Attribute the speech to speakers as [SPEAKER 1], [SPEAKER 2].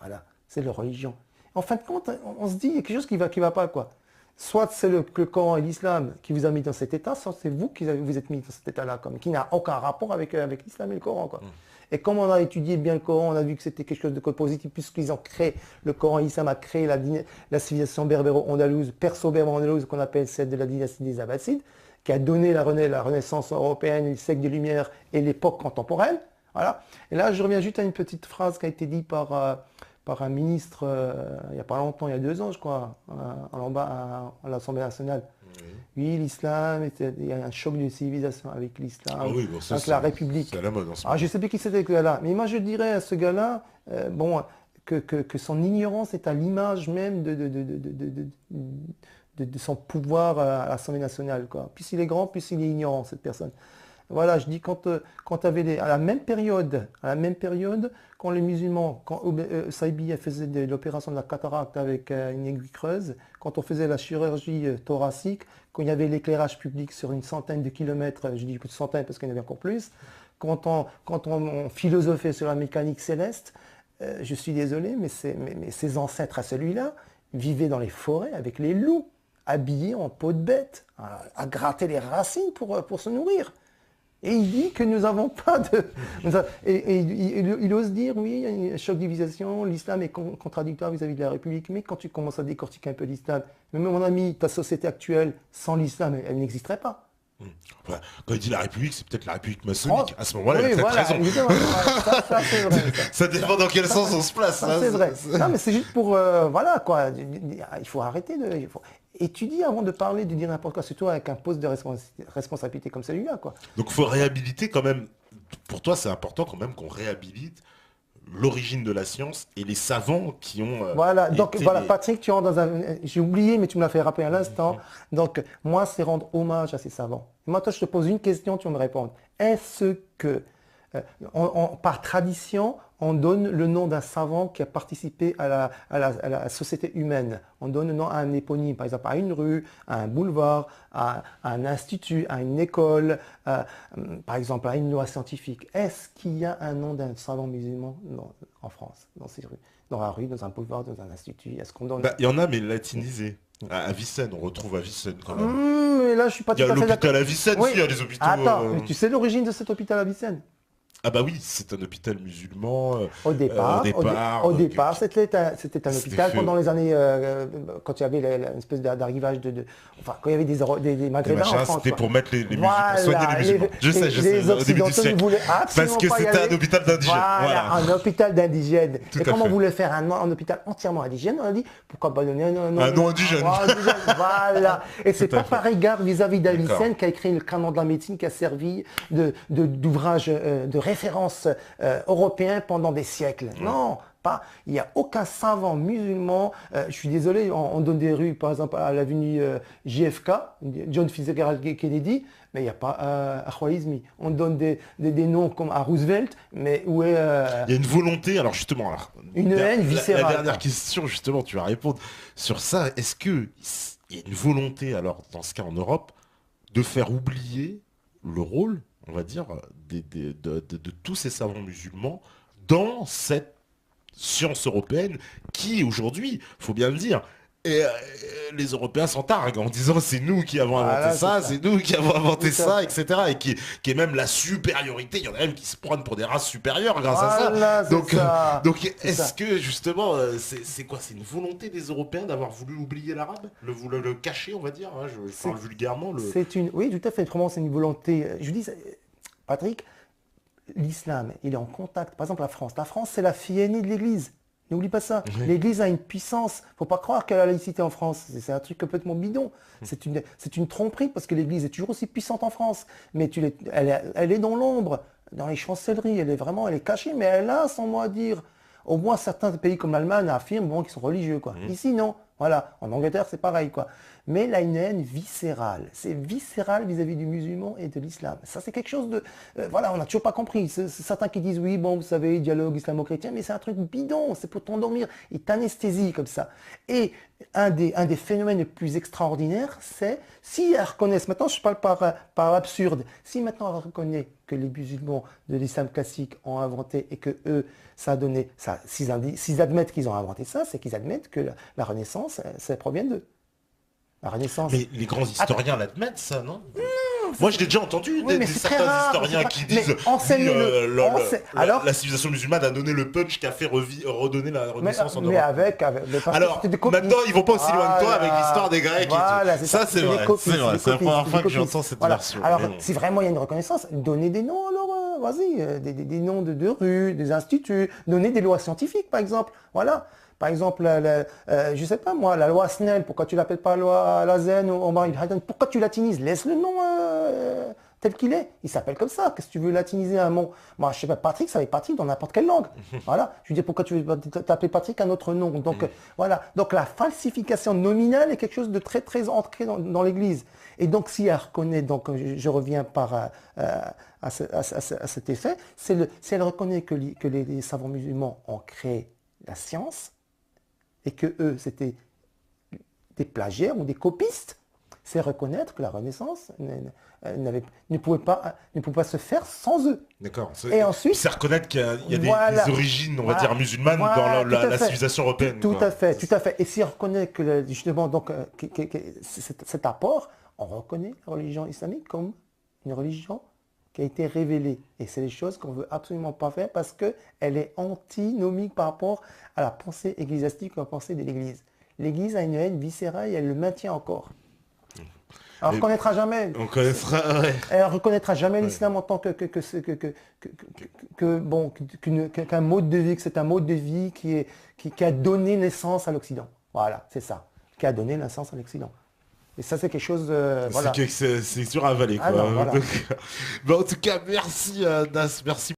[SPEAKER 1] Voilà, c'est leur religion. En fin de compte, on se dit, il y a quelque chose qui va pas, quoi. Soit c'est le Coran et l'islam qui vous a mis dans cet état, soit c'est vous qui vous êtes mis dans cet état-là, comme, qui n'a aucun rapport avec l'islam et le Coran, quoi. Et comme on a étudié bien le Coran, on a vu que c'était quelque chose de positif, puisqu'ils ont créé, le Coran et l'islam a créé la civilisation berbéro-andalouse, perso-berbéro-andalouse, qu'on appelle celle de la dynastie des Abbassides, qui a donné la Renaissance européenne, les siècles des Lumières et l'époque contemporaine. Voilà. Et là, je reviens juste à une petite phrase qui a été dite par un ministre il n'y a pas longtemps, il y a 2 ans, je crois, à l'Assemblée nationale. Oui, l'islam, il y a un choc de civilisation avec l'islam,
[SPEAKER 2] Ah oui, bon, ça,
[SPEAKER 1] avec la République.
[SPEAKER 2] c'est à la mode en ce
[SPEAKER 1] Alors,
[SPEAKER 2] moment.
[SPEAKER 1] je ne sais plus qui c'était ce gars-là, mais moi je dirais à ce gars-là, bon, que son ignorance est à l'image même de son pouvoir à l'Assemblée nationale, quoi. Plus il est grand, plus il est ignorant, cette personne. Voilà, je dis quand à la même période, quand les musulmans, quand Saïbi faisait l'opération de la cataracte avec une aiguille creuse, quand on faisait la chirurgie thoracique, quand il y avait l'éclairage public sur une centaine de kilomètres, je dis une centaine parce qu'il y en avait encore plus, quand on philosophait sur la mécanique céleste, je suis désolé, mais ses ancêtres à celui-là vivaient dans les forêts avec les loups, habillés en peau de bête, à gratter les racines pour se nourrir. Et il dit que nous n'avons pas de... Et il ose dire, oui, il y a un choc de civilisation, l'islam est contradictoire vis-à-vis de la République, mais quand tu commences à décortiquer un peu l'islam, mais mon ami, ta société actuelle, sans l'islam, elle n'existerait pas.
[SPEAKER 2] Enfin, quand il dit la République, c'est peut-être la République maçonnique. À ce moment-là, il a
[SPEAKER 1] Oui,
[SPEAKER 2] peut-être
[SPEAKER 1] voilà,
[SPEAKER 2] raison.
[SPEAKER 1] évidemment. Ça, c'est vrai.
[SPEAKER 2] Ça dépend dans quel sens on se place.
[SPEAKER 1] Ça,
[SPEAKER 2] Hein.
[SPEAKER 1] c'est vrai. Non, mais c'est juste pour... voilà, quoi. Il faut arrêter de... Étudier avant de parler, de dire n'importe quoi, surtout avec un poste de responsabilité comme celui-là, quoi.
[SPEAKER 2] Donc il faut réhabiliter quand même. Pour toi, c'est important quand même qu'on réhabilite l'origine de la science et les savants qui ont
[SPEAKER 1] Voilà, donc
[SPEAKER 2] été
[SPEAKER 1] voilà,
[SPEAKER 2] les-
[SPEAKER 1] Patrick, tu rentres dans un... J'ai oublié, mais tu me l'as fait rappeler à l'instant. Donc, moi, c'est rendre hommage à ces savants. Et moi, toi, je te pose une question, tu vas me répondre. Est-ce que, par tradition, on donne le nom d'un savant qui a participé à la société humaine? On donne le nom à un éponyme, par exemple, à une rue, à un boulevard, à un institut, à une école, par exemple, à une loi scientifique. Est-ce qu'il y a un nom d'un savant musulman en France, dans ces rues? Dans la rue, dans un boulevard, dans un institut, est-ce qu'on donne...
[SPEAKER 2] Bah, il y en a, mais latinisés. À Vicenne, on retrouve à Vicenne quand même.
[SPEAKER 1] Mais là, je suis pas
[SPEAKER 2] Il y
[SPEAKER 1] tout
[SPEAKER 2] a
[SPEAKER 1] à fait d'accord.
[SPEAKER 2] l'hôpital à Vicenne,
[SPEAKER 1] Oui.
[SPEAKER 2] si, il y a des hôpitaux.
[SPEAKER 1] Attends, mais tu sais l'origine de cet hôpital à Vicenne?
[SPEAKER 2] Ah bah oui, c'est un hôpital musulman.
[SPEAKER 1] Au
[SPEAKER 2] Au
[SPEAKER 1] départ,
[SPEAKER 2] départ,
[SPEAKER 1] c'était un
[SPEAKER 2] c'était
[SPEAKER 1] hôpital
[SPEAKER 2] fait
[SPEAKER 1] pendant les années, quand il y avait une espèce d'arrivage enfin, quand il y avait des
[SPEAKER 2] des
[SPEAKER 1] Maghrébins en
[SPEAKER 2] machins,
[SPEAKER 1] France,
[SPEAKER 2] c'était
[SPEAKER 1] quoi.
[SPEAKER 2] pour mettre les musulmans,
[SPEAKER 1] Voilà,
[SPEAKER 2] soigner les musulmans. Je sais,
[SPEAKER 1] les
[SPEAKER 2] au début du
[SPEAKER 1] Occidentaux ne
[SPEAKER 2] siècle.
[SPEAKER 1] voulaient
[SPEAKER 2] Parce
[SPEAKER 1] absolument
[SPEAKER 2] que
[SPEAKER 1] pas y
[SPEAKER 2] c'était
[SPEAKER 1] aller.
[SPEAKER 2] un hôpital d'indigènes.
[SPEAKER 1] Voilà,
[SPEAKER 2] Voilà.
[SPEAKER 1] un hôpital d'indigènes.
[SPEAKER 2] Tout
[SPEAKER 1] Et
[SPEAKER 2] à
[SPEAKER 1] comme on
[SPEAKER 2] fait.
[SPEAKER 1] voulait faire un hôpital entièrement indigène, on a dit, pourquoi pas donner
[SPEAKER 2] Un nom indigène.
[SPEAKER 1] Voilà. Et c'est
[SPEAKER 2] Tout à
[SPEAKER 1] pas
[SPEAKER 2] fait.
[SPEAKER 1] par égard vis-à-vis
[SPEAKER 2] D'accord.
[SPEAKER 1] d'Avicenne qui a écrit le canon de la médecine, qui a servi d'ouvrage de référence européen pendant des siècles. Non, pas. Il n'y a aucun savant musulman. Je suis désolé, on donne des rues, par exemple, à l'avenue JFK, John Fitzgerald Kennedy, mais il n'y a pas Ahwal-Izmi. On donne des noms comme à Roosevelt, mais où est...
[SPEAKER 2] Il y a une volonté, alors justement, là,
[SPEAKER 1] Une haine viscérale.
[SPEAKER 2] La dernière question, justement, tu vas répondre sur ça. Est-ce qu'il y a une volonté, alors, dans ce cas en Europe, de faire oublier le rôle, on va dire, de tous ces savants musulmans dans cette science européenne qui, aujourd'hui, faut bien le dire, les Européens s'en targuent en disant c'est nous qui avons inventé
[SPEAKER 1] Voilà,
[SPEAKER 2] ça,
[SPEAKER 1] c'est ça.
[SPEAKER 2] c'est nous qui avons inventé
[SPEAKER 1] C'est
[SPEAKER 2] ça,
[SPEAKER 1] ça.
[SPEAKER 2] etc. Et qui est même la supériorité. Il y en a même qui se prennent pour des races supérieures grâce à ça.
[SPEAKER 1] Voilà, c'est
[SPEAKER 2] Donc,
[SPEAKER 1] ça.
[SPEAKER 2] donc
[SPEAKER 1] C'est
[SPEAKER 2] est-ce
[SPEAKER 1] ça.
[SPEAKER 2] que justement, c'est quoi? C'est une volonté des Européens d'avoir voulu oublier l'arabe, le cacher, on va dire. Hein, je parle vulgairement.
[SPEAKER 1] Oui, tout à fait. Vraiment, c'est une volonté. Je vous dis, Patrick, l'islam, il est en contact. Par exemple, la France. La France, c'est la fille aînée de l'Église. N'oublie pas ça.
[SPEAKER 2] Oui.
[SPEAKER 1] L'Église a une puissance. Faut pas croire qu'elle a la laïcité en France. C'est un truc complètement bidon. C'est une tromperie parce que l'Église est toujours aussi puissante en France. Mais elle est dans l'ombre, dans les chancelleries. Elle est cachée, mais elle a son mot à dire. Au moins, certains pays comme l'Allemagne affirment bon, qu'ils sont religieux, quoi. Ici, non. Voilà. En Angleterre, c'est pareil, quoi. Mais là, une haine viscérale. C'est viscéral vis-à-vis du musulman et de l'islam. Ça, c'est quelque chose de... voilà, on n'a toujours pas compris. C'est certains qui disent, oui, bon, vous savez, dialogue islamo-chrétien, mais c'est un truc bidon. C'est pour t'endormir. Il t'anesthésie comme ça. Et un des phénomènes les plus extraordinaires, c'est, si elles reconnaissent, maintenant, je parle par absurde, si maintenant elles reconnaissent que les musulmans de l'islam classique ont inventé et que eux, ça a donné, ça, s'ils admettent qu'ils ont inventé ça, c'est qu'ils admettent que la Renaissance, ça provient d'eux. La Renaissance.
[SPEAKER 2] Mais les grands historiens l'admettent, ça, non? Moi, je l'ai déjà entendu,
[SPEAKER 1] Oui, mais
[SPEAKER 2] certains
[SPEAKER 1] très rare,
[SPEAKER 2] historiens qui disent la civilisation musulmane a donné le punch qui a fait redonner la Renaissance en Europe.
[SPEAKER 1] Alors,
[SPEAKER 2] maintenant, ils vont pas aussi loin que toi avec
[SPEAKER 1] Voilà.
[SPEAKER 2] l'histoire des Grecs.
[SPEAKER 1] Voilà,
[SPEAKER 2] et tout. Ça, c'est vrai. C'est vrai. C'est la première fois que j'entends cette version.
[SPEAKER 1] Alors,
[SPEAKER 2] Mais bon.
[SPEAKER 1] si vraiment il y a une reconnaissance, donnez des noms alors, vas-y, des noms de rues, des instituts, donnez des lois scientifiques, par exemple. Voilà. Par exemple, je sais pas moi, la loi Snell, pourquoi tu l'appelles pas loi Lazen ou Omar ibn Khattab, pourquoi tu latinises? Laisse le nom tel qu'il est. Il s'appelle comme ça. Qu'est-ce que tu veux latiniser un mot? Moi, je sais pas, Patrick, ça va être Patrick dans n'importe quelle langue. Voilà. Je veux dire, pourquoi tu veux t'appeler Patrick un autre nom? Donc, voilà. Donc, la falsification nominale est quelque chose de très, très ancré dans l'Église. Et donc, si elle reconnaît, donc, je reviens à cet effet, si elle reconnaît que les savants musulmans ont créé la science, et que eux, c'était des plagiaires ou des copistes, c'est reconnaître que la Renaissance ne pouvait pas se faire sans eux.
[SPEAKER 2] D'accord.
[SPEAKER 1] Et ensuite,
[SPEAKER 2] c'est reconnaître qu'il y a des origines, on va dire, musulmanes dans la civilisation européenne.
[SPEAKER 1] Tout à fait. Et si on reconnaît que justement donc cet apport, on reconnaît la religion islamique comme une religion qui a été révélée. Et c'est des choses qu'on ne veut absolument pas faire parce qu'elle est antinomique par rapport à la pensée ecclésiastique, à la pensée de l'Église. L'Église a une haine viscérale et elle le maintient encore. Elle ne reconnaîtra jamais. Elle ne reconnaîtra jamais l'islam en tant qu'un mode de vie, que c'est un mode de vie qui a donné naissance à l'Occident. Voilà, c'est ça. Qui a donné naissance à l'Occident. Et ça, c'est quelque chose... voilà.
[SPEAKER 2] C'est dur à avaler. Quoi.
[SPEAKER 1] Ah non, voilà.
[SPEAKER 2] En tout cas, merci Nas, merci.